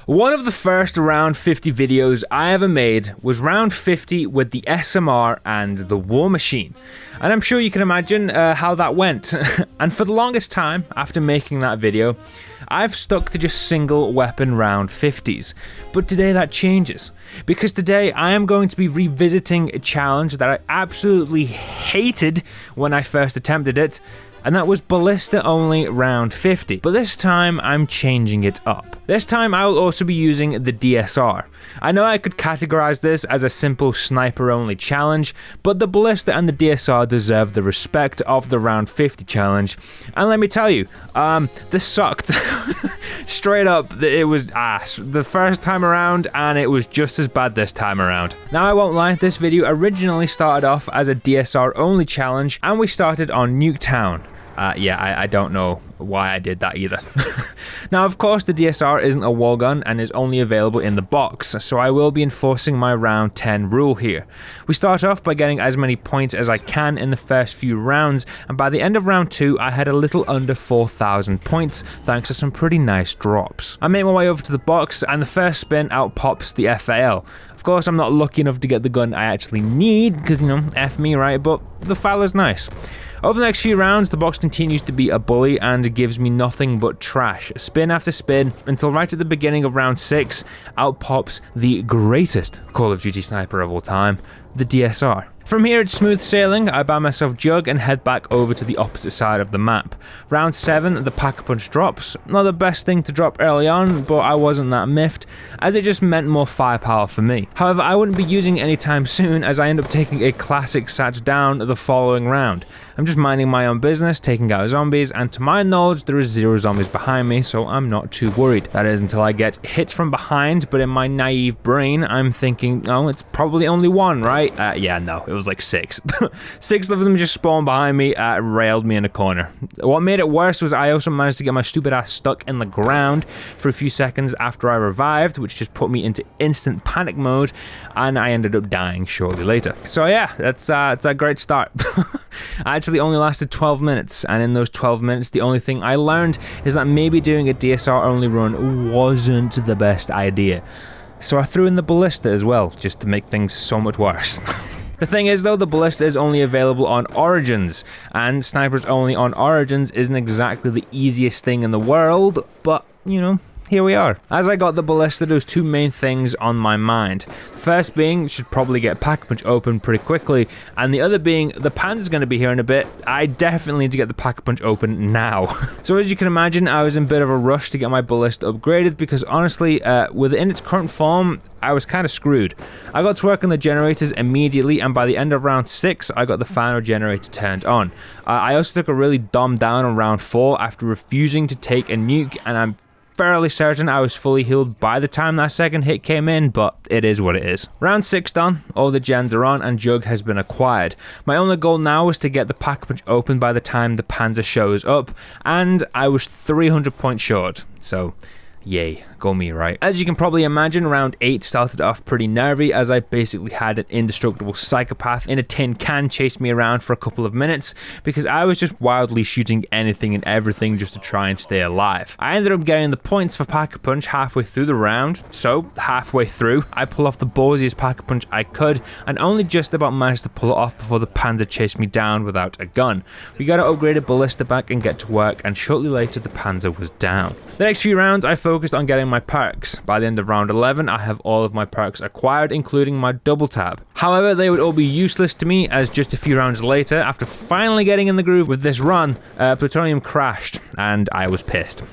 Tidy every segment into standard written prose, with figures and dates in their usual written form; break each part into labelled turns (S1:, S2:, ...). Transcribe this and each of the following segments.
S1: One of the first round 50 videos I ever made was round 50 with the SMR and the War Machine. And I'm sure you can imagine how that went. And for the longest time after making that video, I've stuck to just single weapon round 50s. But today that changes. Because today I am going to be revisiting a challenge that I absolutely hated when I first attempted it, and that was Ballista only round 50. But this time I'm changing it up. This time I will also be using the DSR. I know I could categorize this as a simple sniper only challenge, but the Ballista and the DSR deserve the respect of the round 50 challenge. And let me tell you, this sucked. Straight up, it was ass the first time around, and it was just as bad this time around. Now I won't lie, this video originally started off as a DSR only challenge, and we started on Nuketown. I don't know why I did that either. Now, of course, the DSR isn't a wall gun and is only available in the box, so I will be enforcing my round 10 rule here. We start off by getting as many points as I can in the first few rounds, and by the end of round 2, I had a little under 4,000 points, thanks to some pretty nice drops. I make my way over to the box, and the first spin out pops the FAL. Of course, I'm not lucky enough to get the gun I actually need, because, you know, F me, right? But the FAL is nice. Over the next few rounds, the box continues to be a bully and gives me nothing but trash, spin after spin, until right at the beginning of round 6, out pops the greatest Call of Duty sniper of all time, the DSR. From here it's smooth sailing, I buy myself Jug and head back over to the opposite side of the map. Round 7, the Pack-a-Punch drops. Not the best thing to drop early on, but I wasn't that miffed, as it just meant more firepower for me. However, I wouldn't be using it anytime soon, as I end up taking a classic Satch down the following round. I'm just minding my own business, taking out zombies, and to my knowledge there is 0 zombies behind me, so I'm not too worried. That is until I get hit from behind, but in my naive brain I'm thinking, oh, it's probably only 1, right? Yeah, no, it was like 6. 6 of them just spawned behind me, railed me in a corner. What made it worse was I also managed to get my stupid ass stuck in the ground for a few seconds after I revived, which just put me into instant panic mode, and I ended up dying shortly later. So yeah, it's a great start. I actually only lasted 12 minutes, and in those 12 minutes the only thing I learned is that maybe doing a DSR only run wasn't the best idea. So I threw in the Ballista as well, just to make things so much worse. The thing is though, the Ballista is only available on Origins, and snipers only on Origins isn't exactly the easiest thing in the world, but, you know, here we are. As I got the Ballista, there was 2 main things on my mind. The first being, should probably get Pack-a-Punch open pretty quickly, and the other being, the Panzer's going to be here in a bit. I definitely need to get the Pack-a-Punch open now. So as you can imagine, I was in a bit of a rush to get my Ballista upgraded, because honestly, within its current form, I was kind of screwed. I got to work on the generators immediately, and by the end of round 6, I got the final generator turned on. I also took a really dumb down on round 4 after refusing to take a nuke, and I'm fairly certain I was fully healed by the time that second hit came in, but it is what it is. Round 6 done, all the gens are on, and Jug has been acquired. My only goal now is to get the Pack-a-Punch open by the time the Panzer shows up, and I was 300 points short, so yay, go me, right? As you can probably imagine, round 8 started off pretty nervy, as I basically had an indestructible psychopath in a tin can chase me around for a couple of minutes, because I was just wildly shooting anything and everything just to try and stay alive. I ended up getting the points for Pack-a-Punch halfway through the round, so halfway through, I pull off the ballsiest Pack-a-Punch I could, and only just about managed to pull it off before the Panzer chased me down without a gun. We got an upgraded Ballista back and get to work, and shortly later the Panzer was down. The next few rounds I focused on getting my perks. By the end of round 11, I have all of my perks acquired, including my double tap. However, they would all be useless to me, as just a few rounds later, after finally getting in the groove with this run, plutonium crashed, and I was pissed.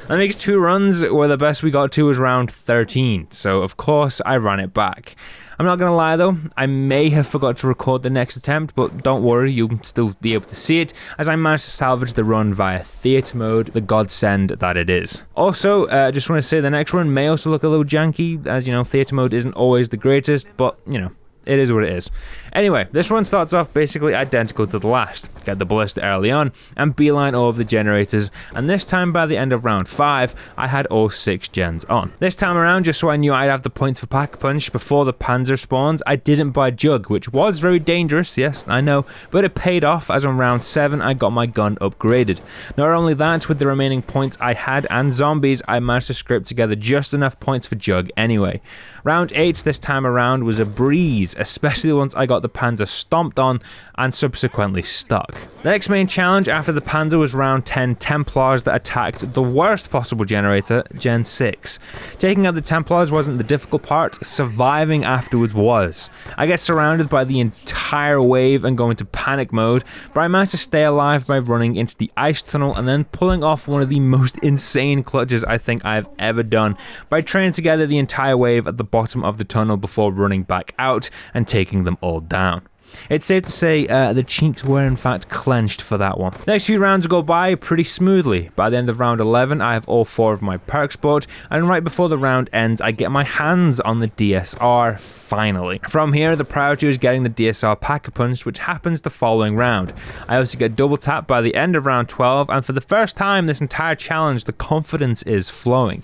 S1: That makes 2 runs where the best we got to was round 13, so of course I ran it back. I'm not gonna lie though, I may have forgot to record the next attempt, but don't worry, you'll still be able to see it, as I managed to salvage the run via theatre mode, the godsend that it is. Also, just want to say the next run may also look a little janky, as you know, theatre mode isn't always the greatest, but you know, it is what it is. Anyway, this run starts off basically identical to the last. Get the Ballista early on and beeline all of the generators, and this time by the end of round 5, I had all 6 gens on. This time around, just so I knew I'd have the points for Pack-a-Punch before the Panzer spawns, I didn't buy Jug, which was very dangerous, yes, I know, but it paid off as on round 7 I got my gun upgraded. Not only that, with the remaining points I had and zombies, I managed to scrape together just enough points for Jug anyway. Round 8 this time around was a breeze, especially once I got the Panzer stomped on and subsequently stuck. The next main challenge after the Panzer was round 10 Templars that attacked the worst possible generator, Gen 6. Taking out the Templars wasn't the difficult part, surviving afterwards was. I get surrounded by the entire wave and go into panic mode, but I managed to stay alive by running into the ice tunnel and then pulling off one of the most insane clutches I think I've ever done by training together the entire wave at the bottom of the tunnel before running back out and taking them all down. It's safe to say the cheeks were in fact clenched for that one. Next few rounds go by pretty smoothly. By the end of round 11 I have all 4 of my perks bought, and right before the round ends I get my hands on the DSR finally. From here the priority is getting the DSR Pack-a-Punch, which happens the following round. I also get double tap by the end of round 12, and for the first time this entire challenge the confidence is flowing.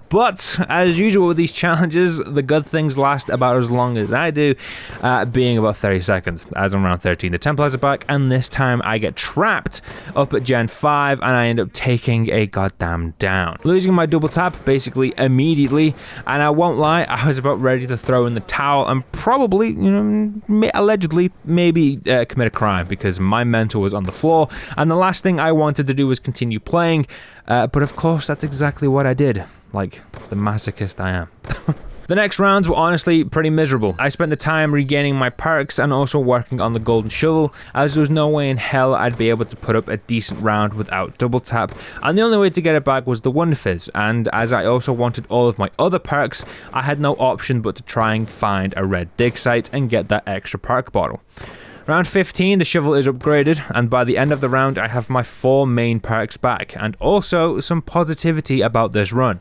S1: But, as usual with these challenges, the good things last about as long as I do, being about 30 seconds. As on round 13, the Templars are back, and this time I get trapped up at Gen 5, and I end up taking a goddamn down. Losing my double tap basically immediately, and I won't lie, I was about ready to throw in the towel and probably, allegedly, maybe commit a crime, because my mentor was on the floor, and the last thing I wanted to do was continue playing, but of course that's exactly what I did. Like the masochist I am. The next rounds were honestly pretty miserable. I spent the time regaining my perks and also working on the golden shovel, as there was no way in hell I'd be able to put up a decent round without double tap, and the only way to get it back was the Wonder Fizz, and as I also wanted all of my other perks, I had no option but to try and find a red dig site and get that extra perk bottle. Round 15, the shovel is upgraded, and by the end of the round I have my 4 main perks back, and also some positivity about this run.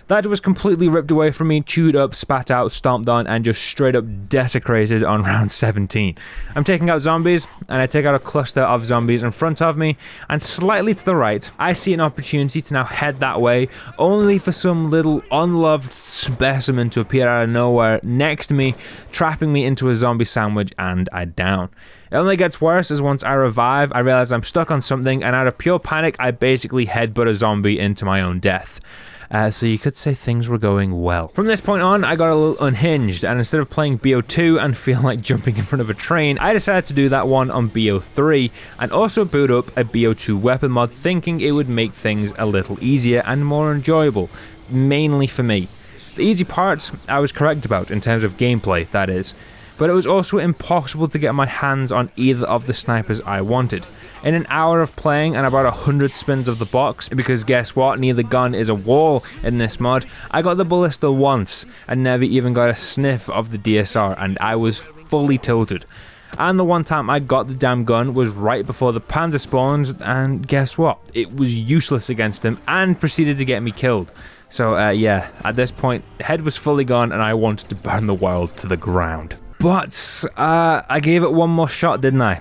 S1: That was completely ripped away from me, chewed up, spat out, stomped on, and just straight up desecrated on round 17. I'm taking out zombies, and I take out a cluster of zombies in front of me, and slightly to the right, I see an opportunity to now head that way, only for some little unloved specimen to appear out of nowhere next to me, trapping me into a zombie sandwich, and I down. It only gets worse as once I revive, I realize I'm stuck on something, and out of pure panic, I basically headbutt a zombie into my own death. So you could say things were going well. From this point on, I got a little unhinged, and instead of playing BO2 and feeling like jumping in front of a train, I decided to do that one on BO3, and also boot up a BO2 Weapon Mod, thinking it would make things a little easier and more enjoyable, mainly for me. The easy parts I was correct about, in terms of gameplay, that is. But it was also impossible to get my hands on either of the snipers I wanted. In an hour of playing and about 100 spins of the box, because guess what, neither gun is a wall in this mod, I got the Ballista once and never even got a sniff of the DSR, and I was fully tilted. And the one time I got the damn gun was right before the Panzer spawns, and guess what, it was useless against them and proceeded to get me killed. So yeah, at this point, head was fully gone and I wanted to burn the world to the ground. But I gave it one more shot, didn't I?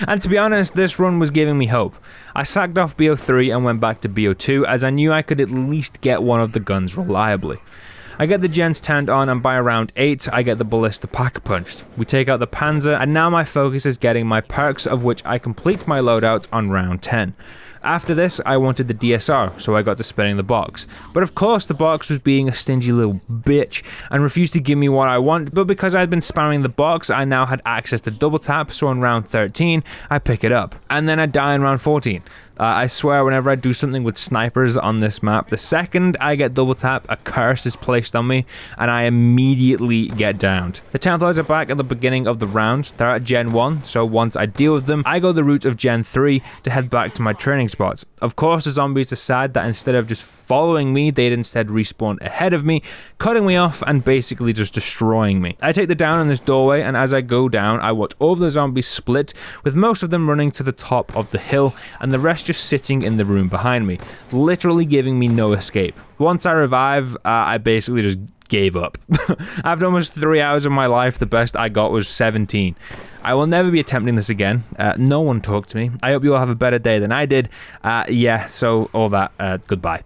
S1: And to be honest, this run was giving me hope. I sacked off BO3 and went back to BO2 as I knew I could at least get one of the guns reliably. I get the gens turned on, and by around 8 I get the Ballista Pack-a-Punched. We take out the Panzer, and now my focus is getting my perks, of which I complete my loadout on round 10. After this, I wanted the DSR, so I got to spinning the box. But of course, the box was being a stingy little bitch and refused to give me what I want, but because I'd been spamming the box, I now had access to double tap, so in round 13, I pick it up. And then I die in round 14. I swear whenever I do something with snipers on this map, the second I get double tap, a curse is placed on me, and I immediately get downed. The Templars are back at the beginning of the round. They're at Gen 1, so once I deal with them, I go the route of Gen 3 to head back to my training spots. Of course, the zombies decide that instead of just following me, they'd instead respawn ahead of me, cutting me off and basically just destroying me. I take the down in this doorway, and as I go down, I watch all of the zombies split, with most of them running to the top of the hill, and the rest just sitting in the room behind me, literally giving me no escape. Once I revive, I basically just gave up. After almost 3 hours of my life, the best I got was 17. I will never be attempting this again. No one talked to me. I hope you all have a better day than I did. Yeah, so all that, goodbye.